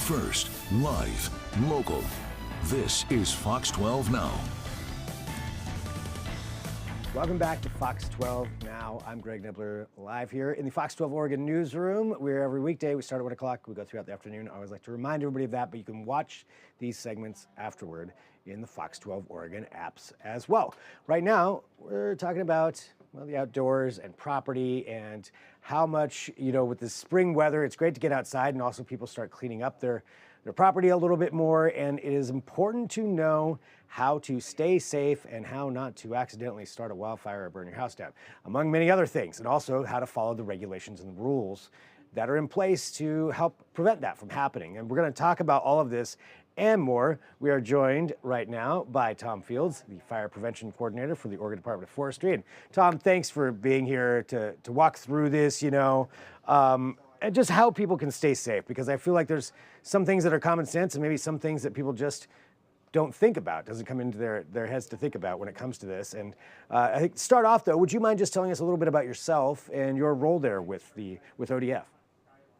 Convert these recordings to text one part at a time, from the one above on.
First, live, local. This is Fox 12 Now. Welcome back to Fox 12 Now. I'm Greg Nibbler, live here in the Fox 12 Oregon newsroom. We're every weekday. We start at 1 o'clock. We go throughout the afternoon. I always like to remind everybody of that, but you can watch these segments afterward in the Fox 12 Oregon apps as well. Right now, we're talking about, well, the outdoors and property and how much, with the spring weather, it's great to get outside, and also people start cleaning up their property a little bit more. And it is important to know how to stay safe and how not to accidentally start a wildfire or burn your house down, among many other things, and also how to follow the regulations and the rules that are in place to help prevent that from happening. And we're going to talk about all of this and more. We are joined right now by Tom Fields, the Fire Prevention Coordinator for the Oregon Department of Forestry. And Tom, thanks for being here to walk through this, and just how people can stay safe, because I feel like there's some things that are common sense and maybe some things that people just don't think about, doesn't come into their heads to think about when it comes to this. And I think to start off, though, would you mind just telling us a little bit about yourself and your role there with ODF?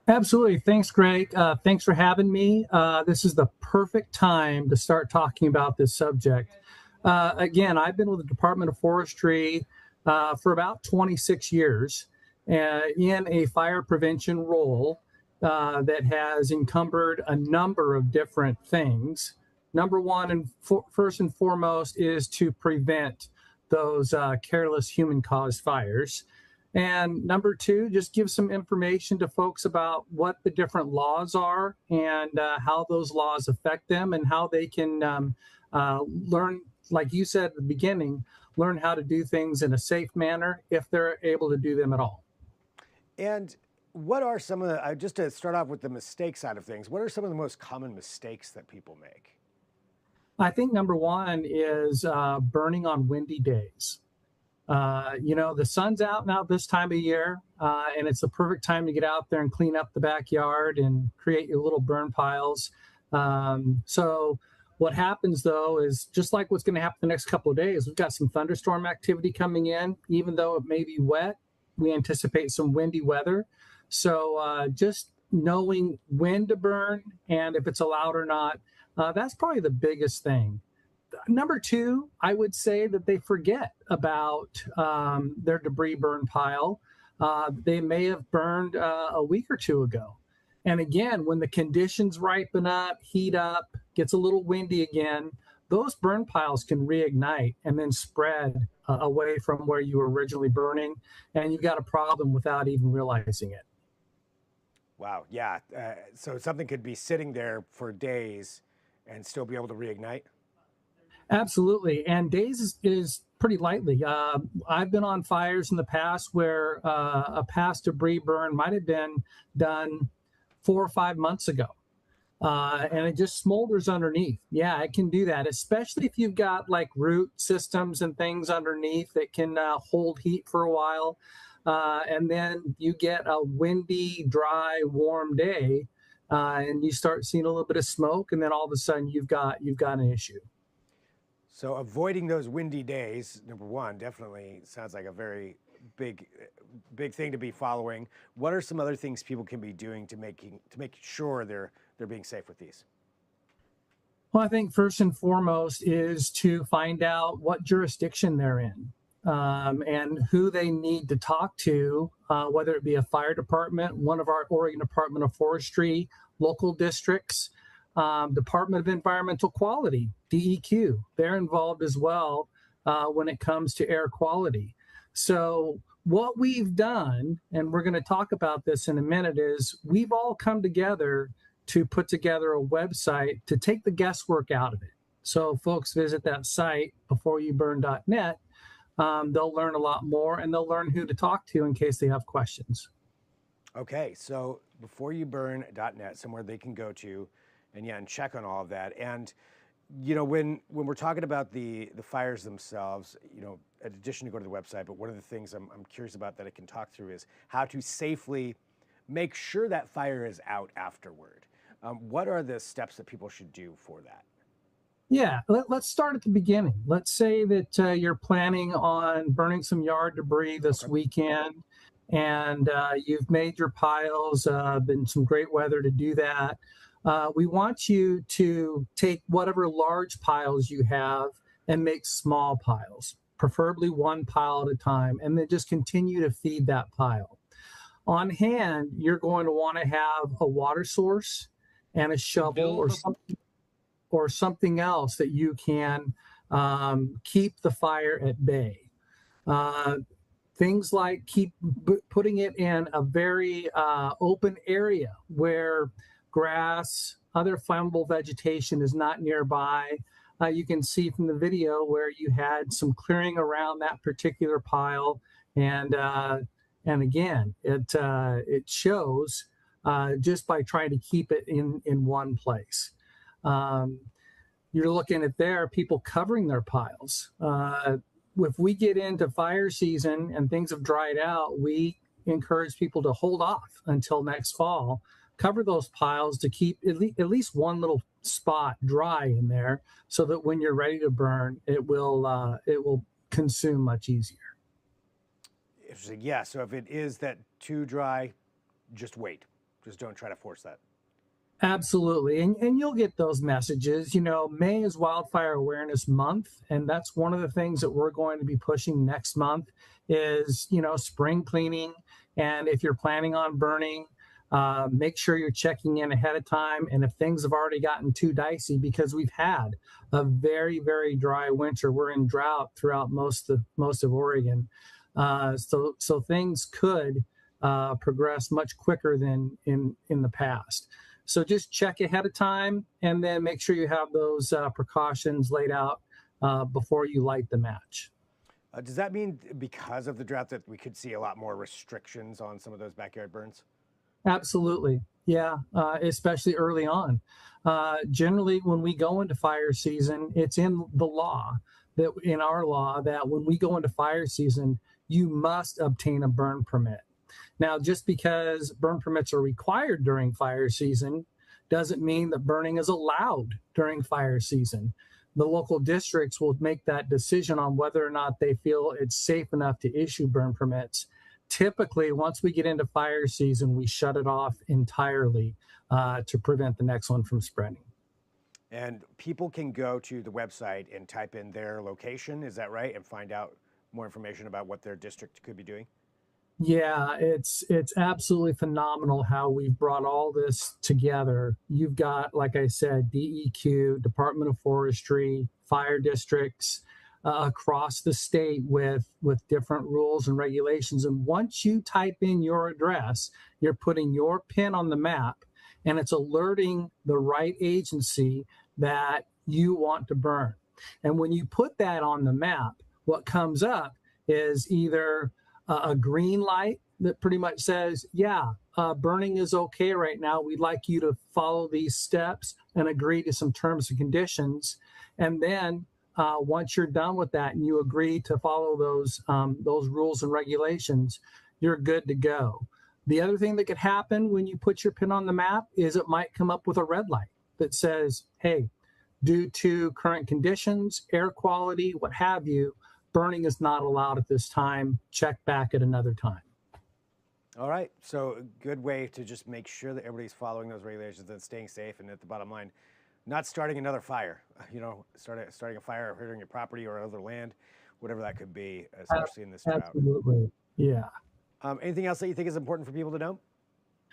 Absolutely. Thanks, Greg. Thanks for having me. This is the perfect time to start talking about this subject. Again, I've been with the Department of Forestry for about 26 years in a fire prevention role that has encumbered a number of different things. Number one, and first and foremost, is to prevent those careless human-caused fires. And number two, just give some information to folks about what the different laws are and how those laws affect them and how they can learn, like you said at the beginning, learn how to do things in a safe manner if they're able to do them at all. And what are some of the, just to start off with the mistake side of things, what are some of the most common mistakes that people make? I think number one is burning on windy days. The sun's out now this time of year, and it's the perfect time to get out there and clean up the backyard and create your little burn piles. So what happens, though, is just like what's going to happen the next couple of days, we've got some thunderstorm activity coming in. Even though it may be wet, we anticipate some windy weather. So just knowing when to burn and if it's allowed or not, that's probably the biggest thing. Number two, I would say that they forget about their debris burn pile. They may have burned a week or two ago. And again, when the conditions ripen up, heat up, gets a little windy again, those burn piles can reignite and then spread away from where you were originally burning. And you've got a problem without even realizing it. Wow. Yeah. So something could be sitting there for days and still be able to reignite? Absolutely. And days is pretty lightly. I've been on fires in the past where a past debris burn might have been done 4 or 5 months ago. And it just smolders underneath. Yeah, it can do that, especially if you've got like root systems and things underneath that can hold heat for a while. And then you get a windy, dry, warm day, and you start seeing a little bit of smoke, and then all of a sudden you've got an issue. So avoiding those windy days, number one, definitely sounds like a very big thing to be following. What are some other things people can be doing to make sure they're being safe with these? Well, I think first and foremost is to find out what jurisdiction they're in and who they need to talk to, whether it be a fire department, one of our Oregon Department of Forestry, local districts, Department of Environmental Quality, DEQ. They're involved as well when it comes to air quality. So what we've done, and we're going to talk about this in a minute, is we've all come together to put together a website to take the guesswork out of it. So folks visit that site, beforeyouburn.net. They'll learn a lot more, and they'll learn who to talk to in case they have questions. Okay, so beforeyouburn.net, somewhere they can go to and check on all of that. And when we're talking about the fires themselves, in addition to go to the website, but one of the things I'm curious about that I can talk through is how to safely make sure that fire is out afterward. What are the steps that people should do for that? Yeah, let's start at the beginning. Let's say that you're planning on burning some yard debris this weekend, and you've made your piles, been some great weather to do that. we want you to take whatever large piles you have and make small piles, preferably one pile at a time, and then just continue to feed that pile. On hand, you're going to want to have a water source and a shovel or something else that you can keep the fire at bay. Things like putting it in a very open area where grass, other flammable vegetation is not nearby. You can see from the video where you had some clearing around that particular pile, and again, it shows just by trying to keep it in one place. You're looking at there people covering their piles. If we get into fire season and things have dried out, we encourage people to hold off until next fall. Cover those piles to keep at least one little spot dry in there, so that when you're ready to burn, it will consume much easier. Interesting. Yeah. So if it is that too dry, just wait. Just don't try to force that. Absolutely. And you'll get those messages. May is Wildfire Awareness Month, and that's one of the things that we're going to be pushing next month is, spring cleaning. And if you're planning on burning, make sure you're checking in ahead of time. And if things have already gotten too dicey, because we've had a very, very dry winter, we're in drought throughout most of Oregon. So things could progress much quicker than in the past. So just check ahead of time, and then make sure you have those precautions laid out before you light the match. Does that mean because of the drought that we could see a lot more restrictions on some of those backyard burns? Absolutely. Yeah, especially early on. Generally, when we go into fire season, it's in our law that when we go into fire season, you must obtain a burn permit. Now, just because burn permits are required during fire season doesn't mean that burning is allowed during fire season. The local districts will make that decision on whether or not they feel it's safe enough to issue burn permits. Typically, once we get into fire season, we shut it off entirely to prevent the next one from spreading. And people can go to the website and type in their location, is that right? And find out more information about what their district could be doing? Yeah, it's absolutely phenomenal how we've brought all this together. You've got, like I said, DEQ, Department of Forestry, fire districts across the state with different rules and regulations. And once you type in your address, you're putting your pin on the map, and it's alerting the right agency that you want to burn. And when you put that on the map, what comes up is either a green light that pretty much says, yeah, burning is okay right now. We'd like you to follow these steps and agree to some terms and conditions. And then once you're done with that and you agree to follow those rules and regulations, you're good to go. The other thing that could happen when you put your pin on the map is it might come up with a red light that says, hey, due to current conditions, air quality, what have you, burning is not allowed at this time. Check back at another time. All right. So a good way to just make sure that everybody's following those regulations and staying safe. And at the bottom line, not starting another fire, starting a fire hurting your property or other land, whatever that could be, especially in this drought. Absolutely. Yeah. Anything else that you think is important for people to know?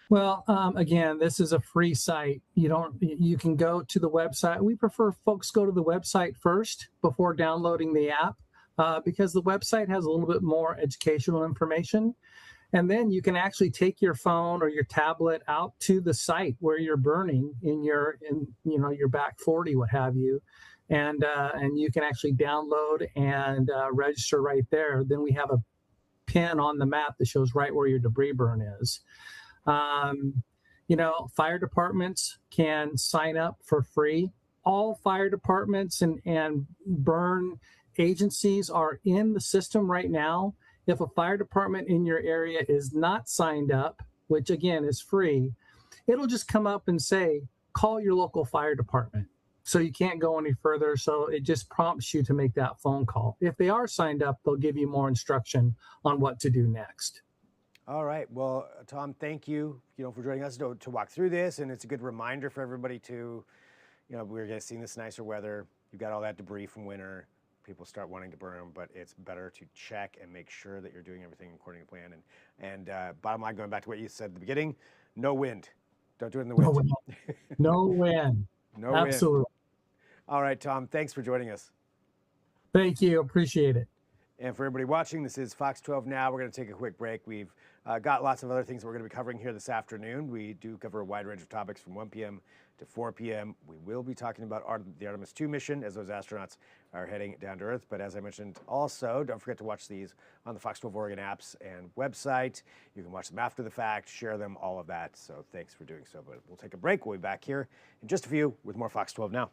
Well, again, this is a free site. You can go to the website. We prefer folks go to the website first before downloading the app. Because the website has a little bit more educational information. And then you can actually take your phone or your tablet out to the site where you're burning in your back 40, what have you. And you can actually download and register right there. Then we have a pin on the map that shows right where your debris burn is. Fire departments can sign up for free. All fire departments and burn agencies are in the system right now. If a fire department in your area is not signed up, which again is free, it'll just come up and say, call your local fire department. So you can't go any further. So it just prompts you to make that phone call. If they are signed up, they'll give you more instruction on what to do next. All right. Well, Tom, thank you, for joining us to walk through this. And it's a good reminder for everybody to, we're seeing this nicer weather. You've got all that debris from winter. People start wanting to burn them, but it's better to check and make sure that you're doing everything according to plan. And bottom line, going back to what you said at the beginning, no wind. Don't do it in the wind. No wind. No wind. No Absolutely. wind. All right, Tom, thanks for joining us. Thank you. Appreciate it. And for everybody watching, this is Fox 12 Now. We're going to take a quick break. We've got lots of other things that we're going to be covering here this afternoon. We do cover a wide range of topics from 1 p.m. to 4 p.m. We will be talking about the Artemis 2 mission as those astronauts are heading down to Earth. But as I mentioned, also, don't forget to watch these on the Fox 12 Oregon apps and website. You can watch them after the fact, share them, all of that. So thanks for doing so. But we'll take a break. We'll be back here in just a few with more Fox 12 Now.